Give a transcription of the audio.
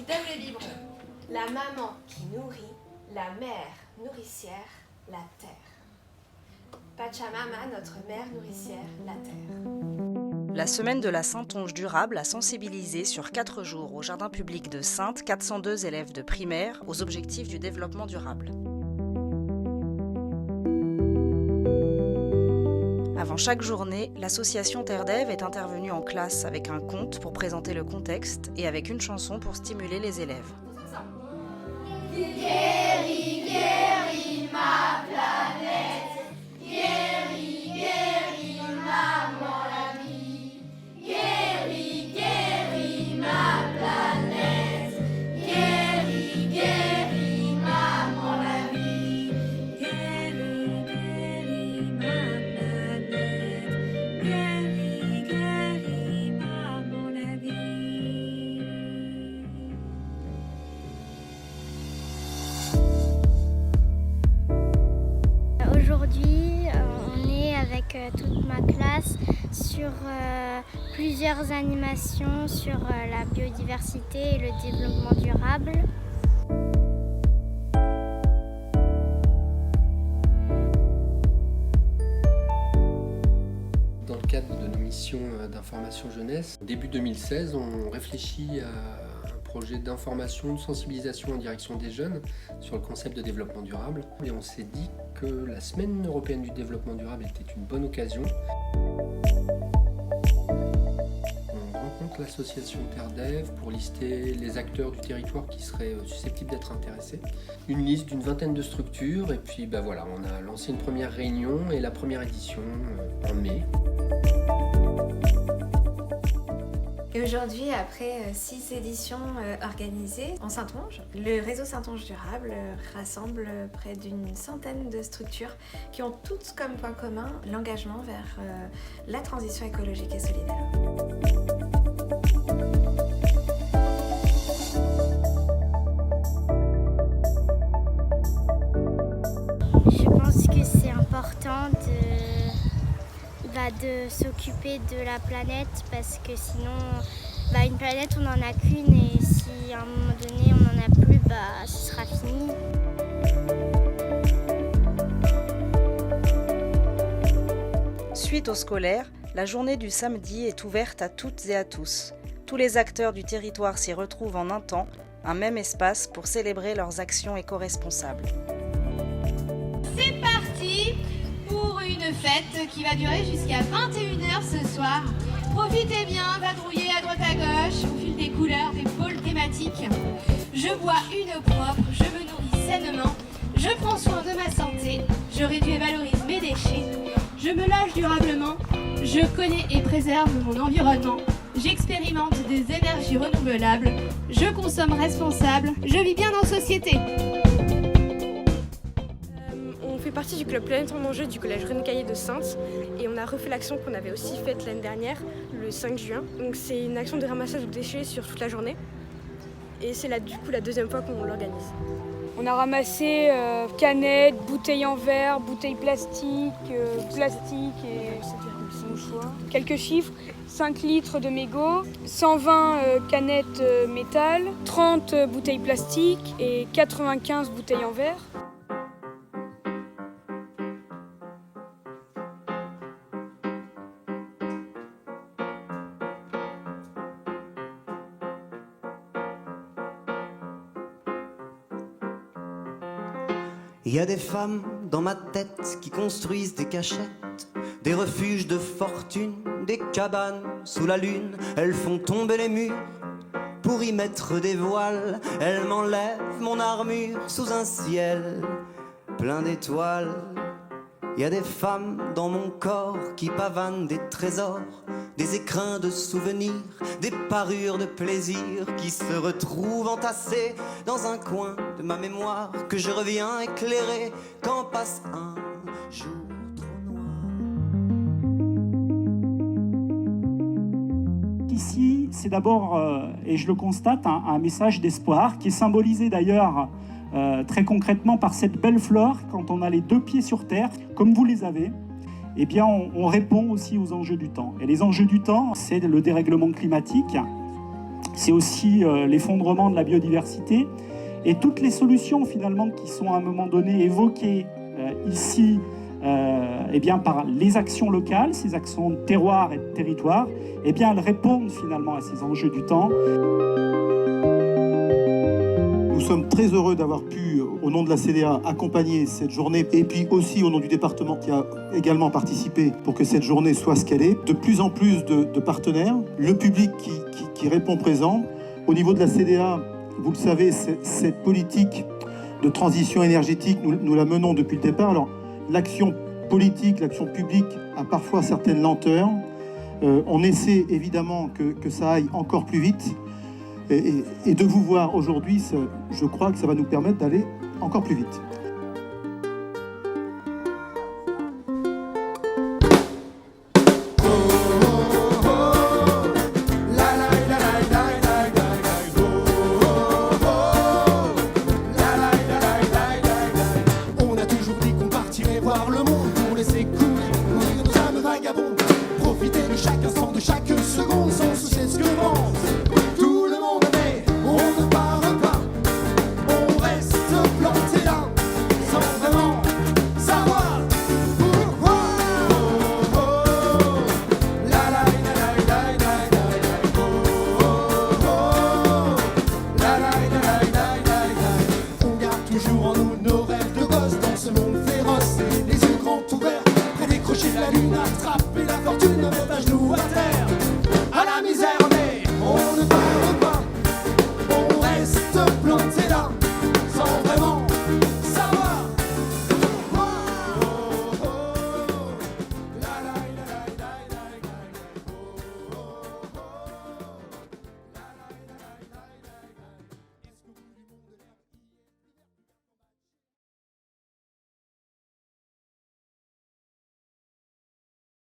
donne le biberon, la maman qui nourrit, la mère nourricière, la terre. Pachamama, notre mère nourricière, la terre. La semaine de la Saintonge durable a sensibilisé sur 4 jours au jardin public de Saintes 402 élèves de primaire aux objectifs du développement durable. Avant chaque journée, l'association Terre d'Ève est intervenue en classe avec un conte pour présenter le contexte et avec une chanson pour stimuler les élèves. Guéris, guéris ma planète, guéris, guéris maman la vie, guéris, guéris ma planète, guéris, guéris maman la vie, guéris, guéris ma planète, guéris, guéris maman la vie. Aujourd'hui, on est avec toute ma classe sur plusieurs animations sur la biodiversité et le développement durable. Dans le cadre de nos missions d'information jeunesse, début 2016, on réfléchit à un projet d'information, de sensibilisation en direction des jeunes sur le concept de développement durable. Et on s'est dit que la Semaine européenne du développement durable était une bonne occasion. On rencontre l'association Terre d'Ève pour lister les acteurs du territoire qui seraient susceptibles d'être intéressés. Une liste d'une vingtaine de structures et puis voilà, on a lancé une première réunion et la première édition en mai. Et aujourd'hui, après 6 éditions organisées en Saintonge, le réseau Saintonge Durable rassemble près d'une centaine de structures qui ont toutes comme point commun l'engagement vers la transition écologique et solidaire. Je pense que c'est important de s'occuper de la planète parce que sinon, une planète on n'en a qu'une et si à un moment donné on n'en a plus, ce sera fini. Suite au scolaire, la journée du samedi est ouverte à toutes et à tous. Tous les acteurs du territoire s'y retrouvent en un temps, un même espace pour célébrer leurs actions éco-responsables. C'est parti pour une fête qui va durer jusqu'à 21h ce soir. Profitez bien, vadrouillez à droite à gauche au fil des couleurs, des pôles thématiques. Je bois une eau propre, je me nourris sainement, je prends soin de ma santé, je réduis et valorise mes déchets, je me lâche durablement, je connais et préserve mon environnement, j'expérimente des énergies renouvelables, je consomme responsable, je vis bien en société. On fait partie du club Planète en Enjeu du collège René Caillé de Saintes et on a refait l'action qu'on avait aussi faite l'année dernière, le 5 juin. Donc c'est une action de ramassage de déchets sur toute la journée et c'est du coup la deuxième fois qu'on l'organise. On a ramassé canettes, bouteilles en verre, bouteilles plastiques et mouchoirs. Quelques chiffres, 5 litres de mégots, 120 canettes métal, 30 bouteilles plastiques et 95 bouteilles en verre. Il y a des femmes dans ma tête qui construisent des cachettes, des refuges de fortune, des cabanes sous la lune. Elles font tomber les murs pour y mettre des voiles. Elles m'enlèvent mon armure sous un ciel plein d'étoiles. Il y a des femmes dans mon corps qui pavanent des trésors, des écrins de souvenirs, des parures de plaisir qui se retrouvent entassées dans un coin de ma mémoire que je reviens éclairer quand passe un jour trop noir. Ici, c'est d'abord, et je le constate, un message d'espoir qui est symbolisé d'ailleurs très concrètement par cette belle fleur quand on a les 2 pieds sur terre, comme vous les avez. Eh bien, on répond aussi aux enjeux du temps. Et les enjeux du temps, c'est le dérèglement climatique c'est aussi l'effondrement de la biodiversité. Et toutes les solutions finalement qui sont à un moment donné évoquées ici eh bien, par les actions locales, ces actions de terroir et de territoire, eh bien, elles répondent finalement à ces enjeux du temps. Nous sommes très heureux d'avoir pu, au nom de la CDA, accompagner cette journée et puis aussi au nom du département qui a également participé pour que cette journée soit ce qu'elle est. De plus en plus de partenaires, le public qui répond présent. Au niveau de la CDA, vous le savez, cette politique de transition énergétique, nous la menons depuis le départ. Alors, l'action politique, l'action publique a parfois certaines lenteurs. On essaie évidemment que ça aille encore plus vite. Et de vous voir aujourd'hui, je crois que ça va nous permettre d'aller encore plus vite.